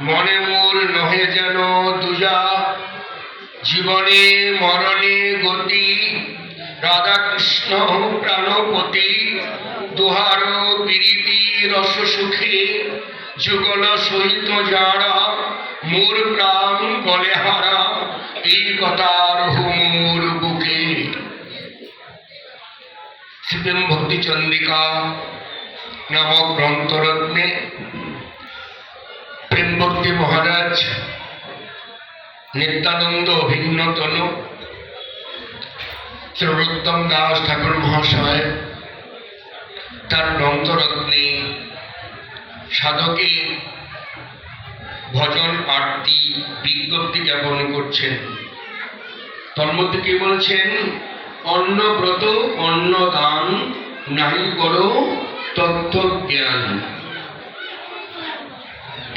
মনে মোর নহে যেন দুজা, জীবনে মরণে গতি, রাধা কৃষ্ণ প্রাণপতি, দুহার প্রীতি রস সুখে, যুগল সহিত যারা মোর প্রাণ বলে হারা, এই কথার মোর বুকে। শ্রীপ্রেম ভক্তি চন্দ্রিকা নামক গ্রন্থরত্নে প্রেমভক্তি মহারাজ নিত্যানন্দ অভিন্নতন শ্রীরুত্তম দাস ঠাকুর মহাশয় তার গ্রন্থরত্নে সাধকের ভজন আরতি বিজ্ঞপ্তি জ্ঞাপন করছেন। তন্মধ্যে কি বলছেন? অন্ন ব্রত অন্ন দান নাহি করো তত্ত্ব জ্ঞান।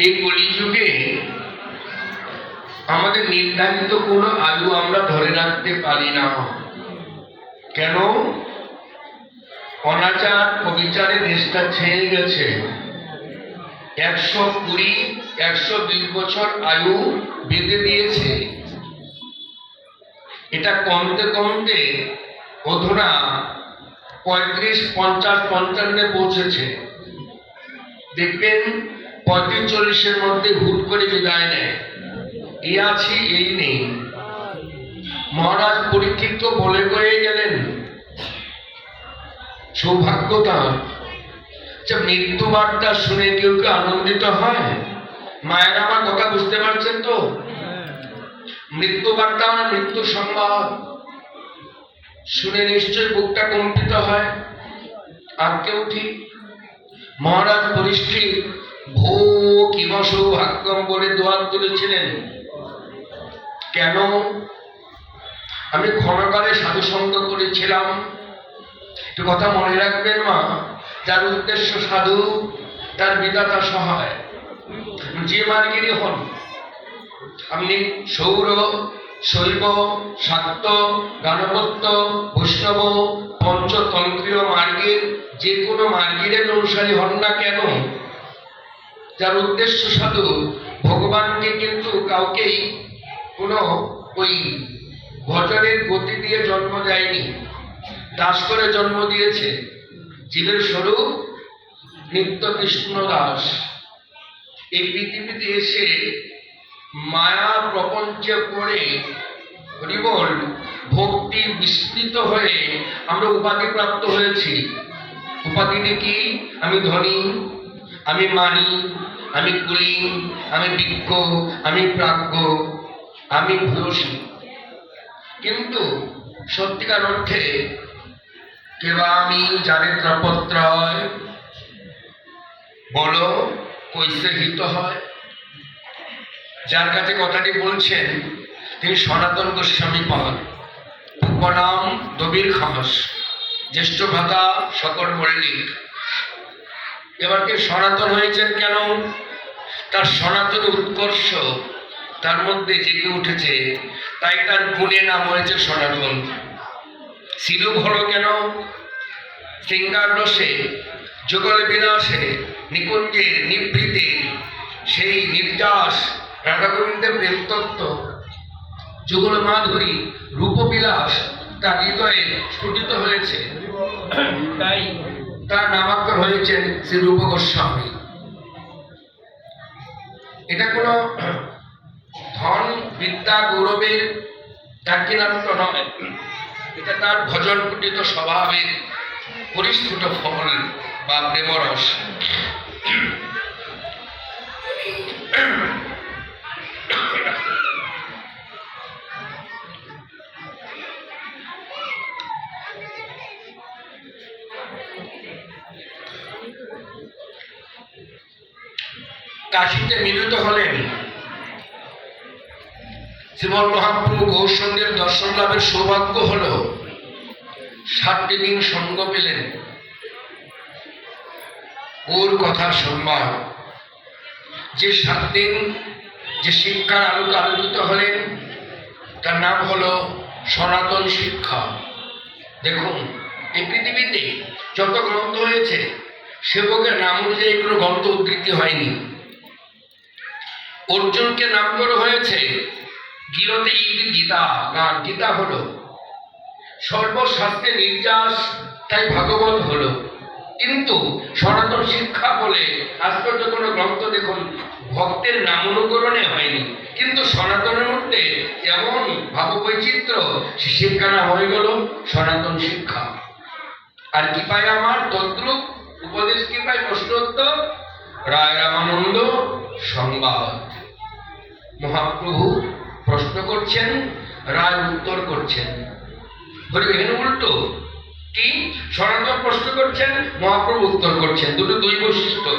এই কলিযুগে আমাদের নির্ধারিত কোনো আয়ু আমরা ধরে রাখতে পারি না। কেন? অনাচার অবিচারে দেশটা ছেয়ে গেছে। 120, 120 বছর আয়ু বেঁধে দিয়েছে। এটা কমতে কমতে অধুনা 35, 50, 55 পৌঁছেছে। দেখবেন 35-40-এর মধ্যে হুট করে বিদায় নেয়। এই আছি এই নেই। মহারাজ পরীক্ষিত তো বলে গিয়ে গেলেন, সৌভাগ্য তার যে মৃত্যু বার্তা শুনে কেউ কেউ আনন্দিত হয়। মায়ের আমার কথা বুঝতে পারছেন তো? মৃত্যু বার্তা আমার মৃত্যু সংবাদ শুনে নিশ্চয় বুকটা কম্পিত হয়। আর কেউ ঠিক মহারাজ পরিষ্ঠিত ভো কিম সৌভাগ্যম বলে দোয়ার তুলেছিলেন। কেন? আমি ক্ষণকালে সাধুসঙ্গ করেছিলাম। একটু কথা মনে রাখবেন মা, যার উদ্দেশ্য সাধু তার বিধাতা সহায়। যে মার্গেরই হন আপনি, সৌর, শৈব, শাক্ত, গানপত্য, বৈষ্ণব, পঞ্চতন্ত্রীয় মার্গের যে কোনো মার্গের অনুসারী হন না কেন, যার উদ্দেশ্য সাধু, ভগবানকে কিন্তু কাউকেই কোনো ওই ভজনের গতি দিয়ে জন্ম দেয়নি, দাস করে জন্ম দিয়েছে। জীবের স্বরূপ নিত্য কৃষ্ণ দাস। এই পৃথিবীতে এসে মায়া প্রপঞ্চে পড়ে হরিবল ভক্তি বিস্মৃত হয়ে আমরা উপাধি প্রাপ্ত হয়েছি। উপাধিটি কি? আমি ধনী, আমি মানি, আমি কুলি, আমি বিজ্ঞ, আমি প্রাজ্ঞ, আমি ভূয়সী। কিন্তু সত্যিকার অর্থে কেবা আমি যারে ত্রপত্রয় বলো কৈসে হিত হয়। যার কাছে কথাটি বলছেন তিনি সনাতন গোস্বামী পাল, উপনাম দবির খাস, জ্যেষ্ঠ ভ্রাতা শকর মল্লিক। এবার তিনি সনাতন হয়েছেন কেন? তার সনাতন উৎকর্ষ তার মধ্যে জেগে উঠেছে, তাই তার গুণে নাম হয়েছে সনাতন। সিধু হলো কেন? শৃঙ্গার রসে, যুগল বিলাসে, নিকুঞ্জের নিভৃতে সেই নির্যাস রাধা গোবিন্দের প্রেমতত্ত্ব, যুগল মাধুরী, রূপবিলাস তার হৃদয়ে স্ফুটিত হয়েছে। তাই তার নামাঙ্কন হয়েছেন শ্রী রূপ গোস্বামী। এটা কোনো ধন বিদ্যা গৌরবের দাক্ষিণাত্য নয়, এটা তার ভজন পুটিত স্বভাবের পরিস্ফুট ফল বা প্রেমরস। কাশীতে মিলিত হলেন। শ্রীমন মহাপ্রভু গৌরসঙ্গের দর্শন লাভের সৌভাগ্য হল। 7টি দিন সঙ্গ পেলেন, ওর কথা শুনবার। যে 7 দিন যে শিক্ষার আলোকে আলোকিত হলেন তার নাম হলো সনাতন শিক্ষা। দেখুন, এই পৃথিবীতে যত গ্রন্থ হয়েছে সেবকের নাম অনুযায়ী কোনো গ্রন্থ উদ্ধৃতি হয়নি। অর্জুনকে নাম করা হয়েছে গীরতে ইতি গীতা, গান। গীতা হলো সর্বশাস্ত্রে নির্যাস, তাই ভাগবত হলো। কিন্তু সনাতন শিক্ষা বলে আশ্চর্য কোনো গ্রন্থ দেখুন ভক্তের নাম অনুকরণে হয়নি, কিন্তু সনাতনের মধ্যে এমন ভাববৈচিত্র্য, সে শিক্ষা না হয়ে গেল সনাতন শিক্ষা। আর কি পাই আমার তদ্রূপ উপদেশ, কি পাই প্রশ্নোত্তর, রায় রামানন্দ সংবাদ। মহাপ্রভু প্রশ্ন করছেন, রায় উত্তর করছেন। এখানে উল্টো কি, সনাতন প্রশ্ন করছেন, মহাপ্রভু উত্তর করছেন, দুটো দুই বৈশিষ্ট্য।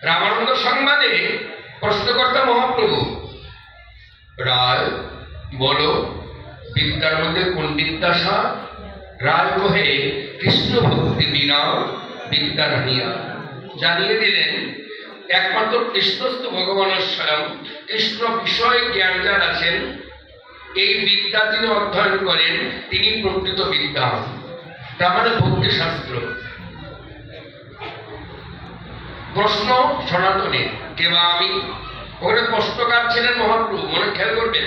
রামানন্দ সংবাদে প্রশ্নকর্তা মহাপ্রভু, রায় বলো বিদ্যার মধ্যে কোন বিদ্যা সার? রায় কহে কৃষ্ণ ভক্তি বিনা বিদ্যা রানিয়া। জানিয়ে দিলেন একমাত্র কৃষ্ণস্থ ভগবানের স্বয়ং, কৃষ্ণ বিষয়ে জ্ঞান যার আছেন, এই বিদ্যা তিনি অধ্যয়ন করেন, তিনি প্রকৃত বিদ্যা। তার মানে ভক্তি শাস্ত্র। প্রশ্ন সনাতনের, কে বা আমি? ওখানে প্রশ্নকার ছিলেন মহাপ্রভু, মনে খেয়াল করবেন।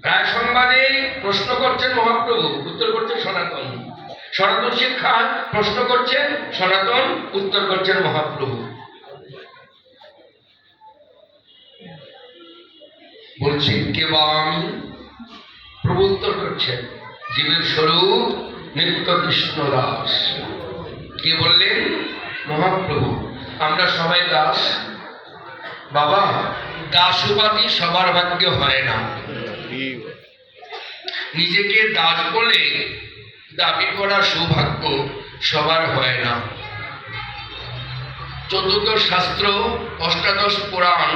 রায় সংবাদে প্রশ্ন করছেন মহাপ্রভু, উত্তর করছেন সনাতন। সনাতন শিক্ষা প্রশ্ন করছেন সনাতন, উত্তর করছেন মহাপ্রভু। বলছি কে বা আমি? প্রভু উত্তর করছেন জীবের স্বরূপ নিত্য কৃষ্ণ দাস। কে বললেন? মহাপ্রভু। আমরা সবাই দাস বাবা, দাস উপাধি সবার ভাগ্যে হয় না। নিজেকে দাস বলে দাবি করা সৌভাগ্য সবার হয় না। চতুর্দশ শাস্ত্র, অষ্টাদশ পুরাণ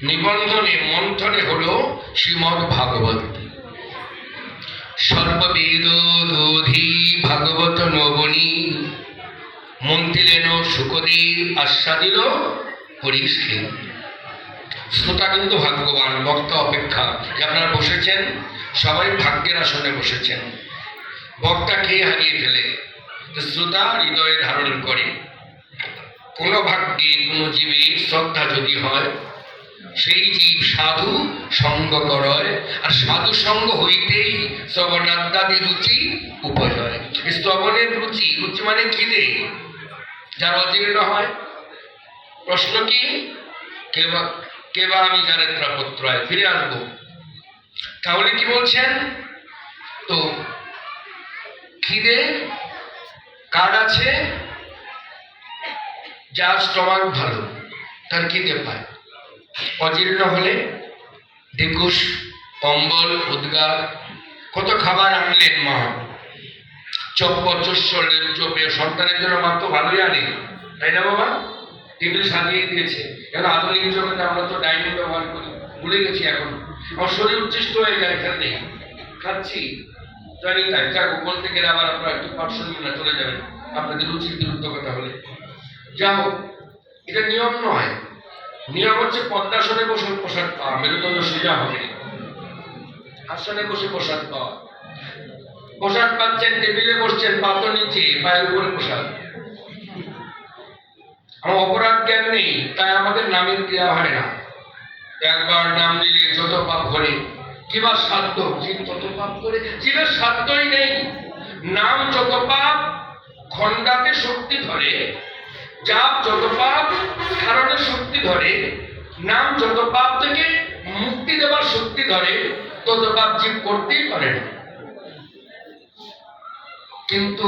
নিবন্ধনে মন্থনে হল শ্রীমদ্ ভাগবত। সর্ববেদ দোধি ভাগবত নবনী, মন্ত্রিলেন শুকদেব আস্বাদিল হরিষে। শ্রোতা কিন্তু ভাগ্যবান, বক্তা অপেক্ষা। আপনারা বসেছেন, সবাই ভাগ্যের আসনে বসেছেন। বক্তা খেয়ে হারিয়ে ফেলে, শ্রোতা হৃদয়ে ধারণ করে। কোন ভাগ্যে কোন জীবের শ্রদ্ধা যদি হয়, সেই জীব সাধু সঙ্গ করয়, আর সাধু সঙ্গ হইতেই শ্রবণাদ্যাদি রুচি উপজয়। শ্রবণের রুচি, রুচি মানে খিদে, যার অজীর্ণ হয়। প্রশ্ন কি, কে বা আমি যারেত্রা পত্রায়? ফিরে আসবো। তাহলে কি বলছেন? তো খিদে কার আছে? যার স্টমাক ভালো, তার খিদে পায়। অজীর্ণ হলে দিকুশ, অম্বল, উদ্গার, কত খাবার আনলেন মা, চোপে। সন্তানের জন্য মা তো ভালোই আনে, তাই না বাবা? টেবিল সাজিয়ে দিয়েছে। এখন আধুনিক জগতে আমরা তো ডাইনিং ব্যবহার করি, ভুলে গেছি এখন। আমার শরীর উচ্ছিষ্ট হয়ে যায়, খেতে খাচ্ছি জয়নিং টাইম। যাক, বলতে গেলে আবার আপনারা একটু পার্সন না চলে যাবেন আপনাদের রুচির বিরুদ্ধ কথা বলে। যা হোক, এটা নিয়ম নয়। নিয়ম হচ্ছে পদ্মাসনে বসে প্রসাদ পাওয়া, মেরুদণ্ড সোজা হবে, আসনে বসে প্রসাদ পাওয়া। প্রসাদ পাচ্ছেন, টেবিলে বসছেন, পাতো নিচে, পায়ের উপরে প্রসাদ। আমার অপরাধ জ্ঞান নেই, তাই আমাদের নামের ক্রিয়া হয় না। একবার নাম নিলে যত পাপ করে, কিবা সাধ্য, জীব তত পাপ করে। জীবের সাধ্যই নেই। নাম যত পাপ খণ্ডাতে শক্তি ধরে, জাপ যত পাপ ধারণের শক্তি ধরে, নাম যত পাপ থেকে মুক্তি দেওয়ার শক্তি ধরে, তত পাপ জীব করতেই পারে না। কিন্তু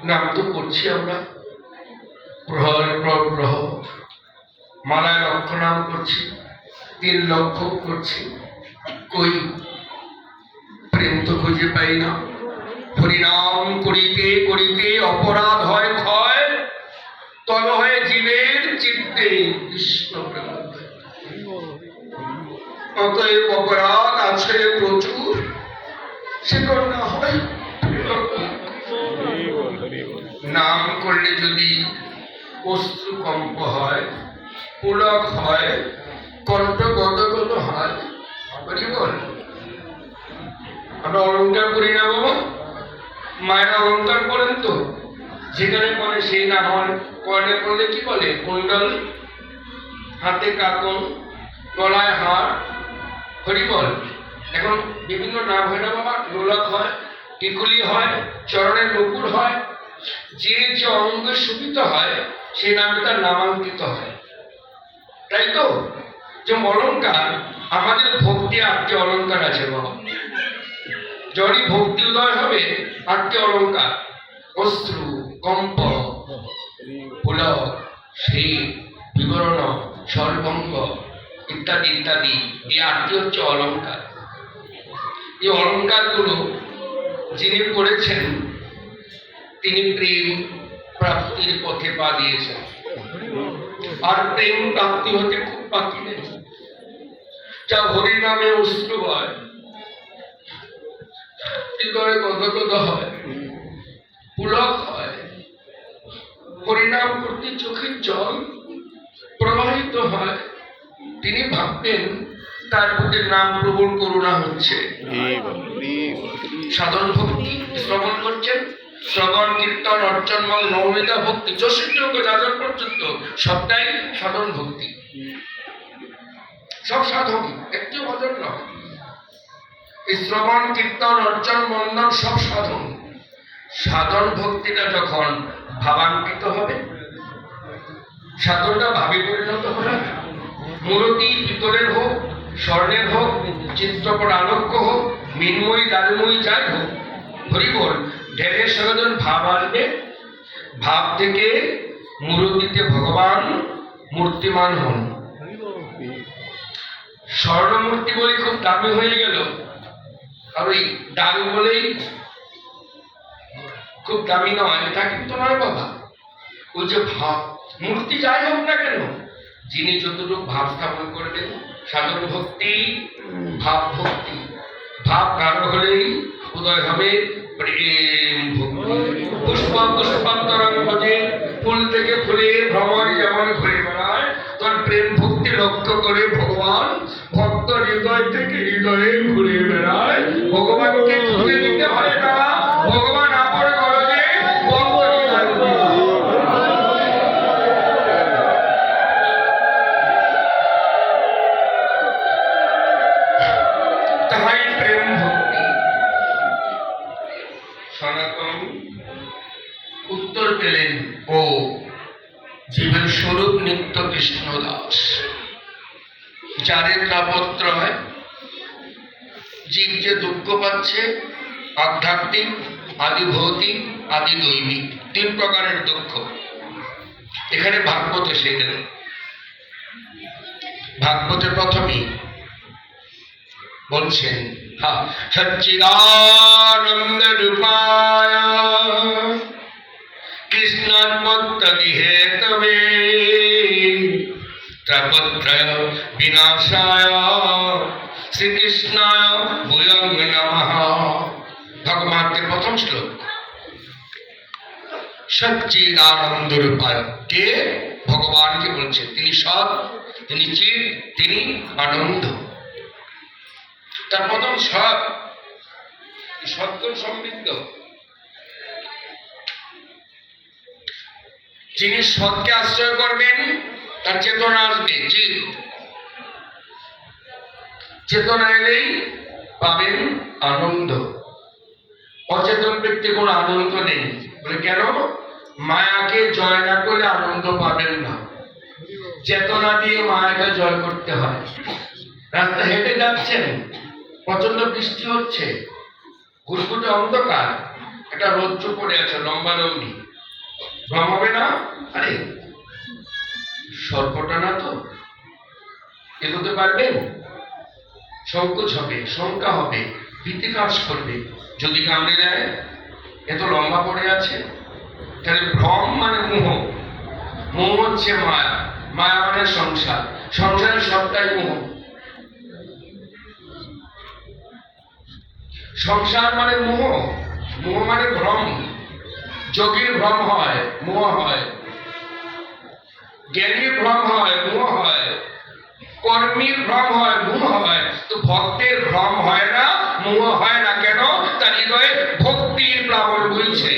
নাম তো করছি আমরা, প্রহর পর প্রহর মালায় লক্ষ নাম করছি, 3 লক্ষ করছি, কই প্রেম তো খুঁজে পাই না। হরিনাম করিতে করিতে অপরাধ হয় ক্ষয়, তল হয়ে জীবের চিত্তে কৃষ্ণ প্রেম। অতএব অপরাধ আছে প্রচুর, সেগুলো না হয়। নাম করলে যদি অশ্রু কম্প হয়, পুলক হয়, কণ্ঠ গদগদ হয়, আমরা অলঙ্কার করি না বাবা? মায়েরা অলঙ্কার করেন তো, যেখানে পড়ে সেই নাম হয়। কর্ণে পড়লে কি বলে? কুণ্ডল, হাতে কাকন, গলায় হার, হরিবল। এখন বিভিন্ন নাম হয় না বাবা? লোলক হয়, টিকুলি হয়, চরণের নুপুর হয়। যে যে অঙ্গে শোভিত হয় সেই নামে তার নামাঙ্কিত হয়, তাই তো? যে অলঙ্কার, আমাদের ভক্তি 8টি অলঙ্কার আছে বাবা। যখনই ভক্তি উদয় হবে 8টি অলঙ্কার, অশ্রু, কম্প, পুলক, শ্রী, বিবরণ, স্বরভঙ্গ ইত্যাদি ইত্যাদি, এই 8টি হচ্ছে অলঙ্কার। এই অলঙ্কারগুলো যিনি করেছেন তিনি প্রেম প্রাপ্তির পথে পা দিয়েছেন। আর প্রেম প্রাপ্তি হতে খুব বাকি নেই। যা হরি নামে অশ্রু হয়, হৃদয়ে গদগদ হয়, পুলক হয়, হরিনাম করতে চোখের জল প্রবাহিত হয়, তিনি ভাবতেন তার প্রতি নাম প্রবল করুণা হচ্ছে। সাধন ভক্তি শ্রবণ করছেন, শ্রবণ, কীর্তন, অর্চন, মল, নবমিতা ভক্তি, চতুর্থ যাজন পর্যন্ত সবটাই সাধন ভক্তি। সব সাধন, একটি ভজন নয়। এই শ্রবণ, কীর্তন, অর্চন, বন্দন সব সাধন। সাধন ভক্তিটা যখন ভাবাঙ্কিত হবে, সাধনটা ভাবে পরিণত হবে, মূরতি পিতলের হোক, স্বর্ণের হোক, চিত্রপট আলোক্য হোক, মৃন্ময়ী দারুময়ী যাই হোক, হরিবল, ঢেরের সঙ্গে যখন ভাব আসবে, ভাব থেকে মূরতিতে ভগবান মূর্তিমান হন। স্বর্ণমূর্তি বলে খুব দামি হয়ে গেল, আর ওই দারু বলেই খুব দামি নয়, এটা কিন্তু নয় বাবা। ওই যে ভাব, মূর্তি যাই হোক না কেন, যিনি যতটুকু ভাব স্থাপন করবেন, সাধন ভক্তি, ভাব ভক্তি। ভাব গাঢ় হলেই উদয় হবে প্রেম ভক্তি। পুষ্প পুষ্পান্তরং ভজে, ফুল থেকে ফুলে ভ্রমণ যেমন ঘুরে বেড়ায়, তখন প্রেম ভক্তি লক্ষ্য করে ভগবান ভক্ত হৃদয় থেকে হৃদয়ে ঘুরে বেড়ায়। ভগবানকে খুঁজে নিতে হয় না, ভগবান আপন গরজে ভক্ত তাহাই প্রেম ভক্তি। সনাতন উত্তর পেলেন, ও জীবের স্বরূপ নিত্য কৃষ্ণ দাস, যারে তাপত্রয়। জীব যে দুঃখ পাচ্ছে, আধ্যাত্মিক, আদি ভৌতিক, আদি দৈবিক, 3 প্রকারের দুঃখ। এখানে ভাগবত এসে গেল। ভাগবতের প্রথমেই বলছেন, সচ্চিদানন্দ রূপায় কৃষ্ণাত্মত্তদি হেতবে তাপত্রয় বিনাশায় শ্রীকৃষ্ণায় ভূয়ং নমঃ। ভগবানের প্রথম শ্লোক। সচ্চিদানন্দ রূপায় কে? ভগবানকে বলছে। তিনি সৎ, তিনি চিৎ, তিনি আনন্দ। তার প্রথম সৎ, সত্তর সমৃদ্ধ। যিনি সৎকে আশ্রয় করবেন তার চেতনা আসবে, চিৎ। চেতনা এলেই পাবেন আনন্দ। অচেতন ব্যক্তির কোনো আনন্দ নেই। বলে কেন? মায়াকে জয় না করলে আনন্দ পাবেন না। চেতনা দিয়ে মায়াকে জয় করতে হয়। রাস্তা হেঁটে যাচ্ছেন, প্রচন্ড বৃষ্টি হচ্ছে, ঘুটঘুটে অন্ধকার, একটা রৌদ্র পড়ে আছে লম্বা লম্বি, ভ্রম হবে না? আরে সর্পটা না তো, এগোতে পারবেন? সংকোচ হবে, শঙ্কা হবে, ভীতি কাজ করবে, যদি কামড়ে দেয়। এত লম্বা পড়ে আছে। তাহলে ভ্রম মানে মোহ, মোহ হচ্ছে মায়া, মায়া মানে সংসার, সংসারের সবটাই মোহ। সংসার মানে মোহ, মোহ মানে ভ্রম। যোগীর ভ্রম হয়, মোহ হয়, জ্ঞানীর ভ্রম হয়, মোহ হয়, কর্মীর ভ্রম হয়, মোহ হয়। তো ভক্তের ভ্রম হয় না, মোহ হয় না। কেন? তার হৃদয়ে ভক্তির প্লাবন বইছে।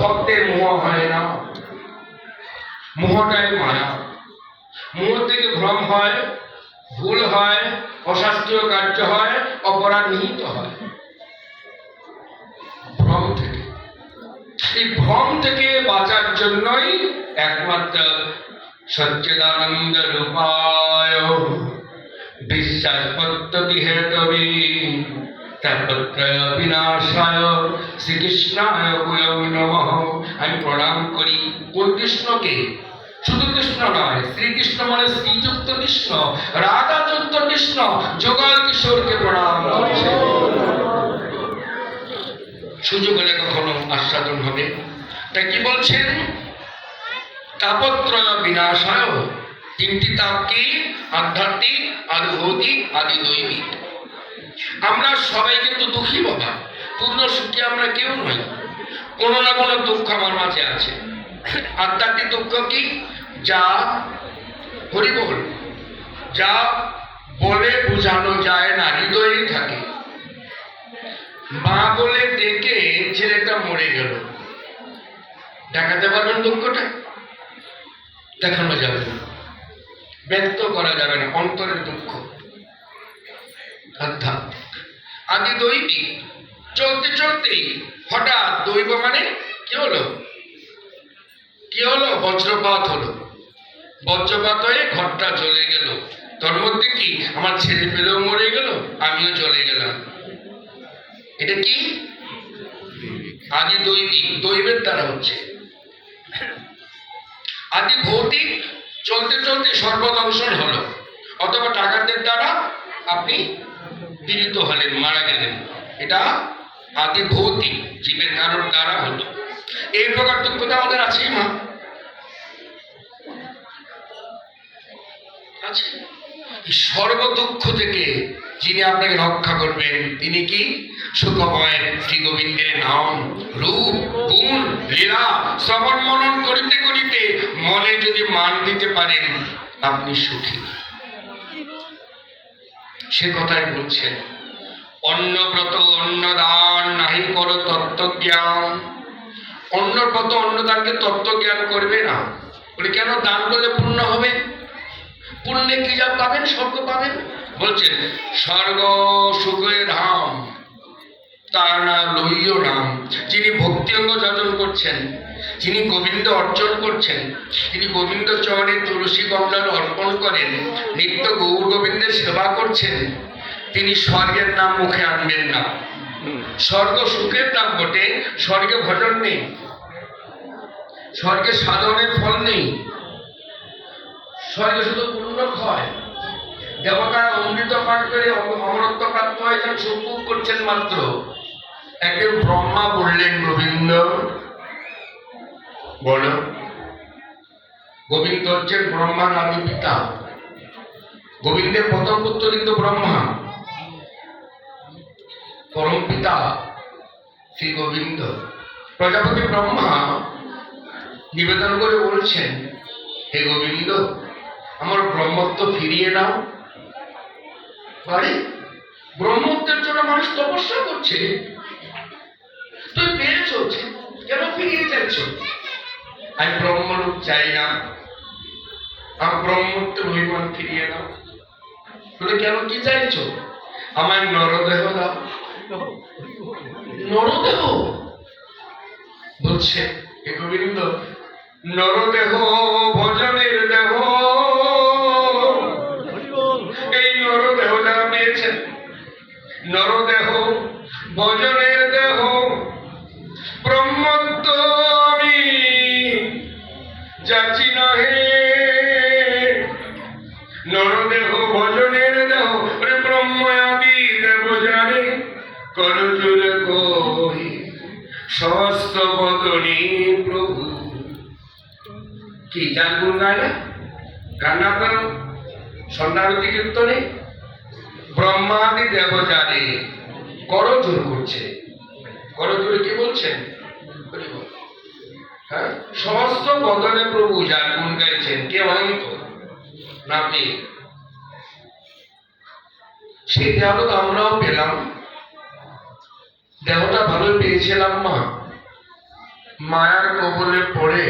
ভক্তের মোহ হয় না, মোহটাই মায়া। মোহ থেকে ভ্রম হয়, ভুল হয়, অশাস্ত্রীয় কার্য হয়, অপরাধ নিহিত হয় ভ্রম থেকে। এই ভ্রম থেকে বাঁচার জন্যই একমাত্র সচ্চিদানন্দ রূপায় বিশ্বাস পদ্ধতি হেতবে তাপত্রয় বিনাশায় শ্রীকৃষ্ণায় বয়ং নমঃ। আমি প্রণাম করি কোন কৃষ্ণকে? শুধু কৃষ্ণ নয়, শ্রীকৃষ্ণ মানে শ্রীযুক্ত কৃষ্ণ, রাধাযুক্ত কৃষ্ণ, যুগল কিশোরকে প্রণাম করছে। সুযোগ হলে কখনো আস্বাদন হবে। তাই কি বলছেন? তাপত্রয় বিনাশায়। তিনটি তাপ কি? আধ্যাত্মিক, আদি ভৌতিক, আদি দৈবিক। আমরা সবাই কিন্তু দুঃখী বাবা, পূর্ণ সুখী আমরা কেউ নই। কোনো না কোনো দুঃখ আমার মাঝে আছে। আধ্যাত্মিক দুঃখ কি? যা হরিবল, যা বলে বোঝানো যায় না, হৃদয়েই থাকে। মা বলে ডেকে ছেলেটা মরে গেল, দেখাতে পারবেন দুঃখটা? দেখানো যাবে না, ব্যক্ত করা যাবে না, অন্তরের দুঃখ। আধ্যাত্মিক। আদি দৈবিক, চলতে চলতেই হঠাৎ, দৈব মানে কি হলো? কি হলো? বজ্রপাত হলো। বজ্রপাত হয়ে ঘরটা চলে গেল। তোর মধ্যে কি? আমার ছেলে পেলেও মরে গেল, আমিও চলে গেলাম। এটা কি? আদি দৈবিক, দৈবের দ্বারা হচ্ছে। আদি ভৌতিক, চলতে চলতে সর্বদংশন হলো, অথবা টাকাদের দ্বারা আপনি পীড়িত হলেন, মারা গেলেন। এটা আদি ভৌতিক, জীবের কারণ দ্বারা হলো। এই প্রকার দুঃখতা আমাদের আছেই মা, আছে। সর্ব দুঃখ থেকে যিনি আপনাকে রক্ষা করবেন তিনি কি? সুখময় শ্রী গোবিন্দের নাম, রূপ, গুণ, লীলা শ্রবণ মনন করিতে করিতে মনে যদি মান দিতে পারেন, আপনি সুখী। সে কথাই বলছেন, অন্নব্রত অন্নদান নাহি কর তত্ত্বজ্ঞান। অন্নব্রত অন্নদানকে তত্ত্বজ্ঞান করবে না। বলে কেন? দান করলে পুণ্য হবে। পুণ্যে কি যা পাবেন? স্বর্গ পাবেন। বলছেন স্বর্গ সুখের ধাম, তার না লইও নাম। যিনি ভক্তি অঙ্গ যজন করছেন, যিনি গোবিন্দ অর্জন করছেন, তিনি গোবিন্দ চরণে তুলসী গঙ্গার অর্পণ করেন, নিত্য গৌর গোবিন্দের সেবা করছেন, তিনি স্বর্গের নাম মুখে আনবেন না। স্বর্গ সুখের নাম বটে, স্বর্গে ভজন নেই, স্বর্গে সাধনের ফল নেই, স্বর্গে শুধু পুণ্য হয়। দেবতারা অমৃত পাঠ করে অমরত্ব প্রাপ্ত হয়েছেন, সুখ করছেন মাত্র। একদিন ব্রহ্মা বললেন, গোবিন্দ বলো। গোবিন্দ হচ্ছেন ব্রহ্মার আদি পিতা। গোবিন্দের প্রথম পুত্র কিন্তু ব্রহ্মা, পরম পিতা শ্রী গোবিন্দ। প্রজাপতি ব্রহ্মা নিবেদন করে বলছেন, হে গোবিন্দ, আমার ব্রহ্মত্ব ফিরিয়ে নাও। বাড়ি ব্রহ্মত্বের জন্য মানুষ তপস্যা করছে, তুই পেয়েছ, কেন ফিরিয়ে চাইছ? আমি ব্রহ্মরূপ চাই না, আমার ব্রহ্মত্বের অভিমান ফিরিয়ে নাও। বলে কেন, কি চাইছ? আমার নরদেহ দাও। নরদেহ? বলছে হে গোবিন্দ, নরদেহ ভজনের দেহ। এই নরদেহ যারা পেয়েছেন, নরদেহ ভজনের দেহ, ব্রহ্মত্ব আমি যাচি নহে। নরদেহ ভজনের দেহ, ব্রহ্ম আদি দেব জানে, করজুর কহি সহস্র বদনী প্রভু। কি যার গুণ গায় না? গান না আপনার সন্ধ্যারতি কীর্তনে ব্রহ্মাদি দেব জানে, করজোর করছে। করজোরে কি বলছেন? হ্যাঁ, সমস্ত বদনে প্রভু যার গুণ গাইছেন। কে? অনন্ত নাপি। সেই দেহটা তো আমরাও পেলাম, দেহটা ভালো পেয়েছিলাম মা, মায়ার কবলে পড়ে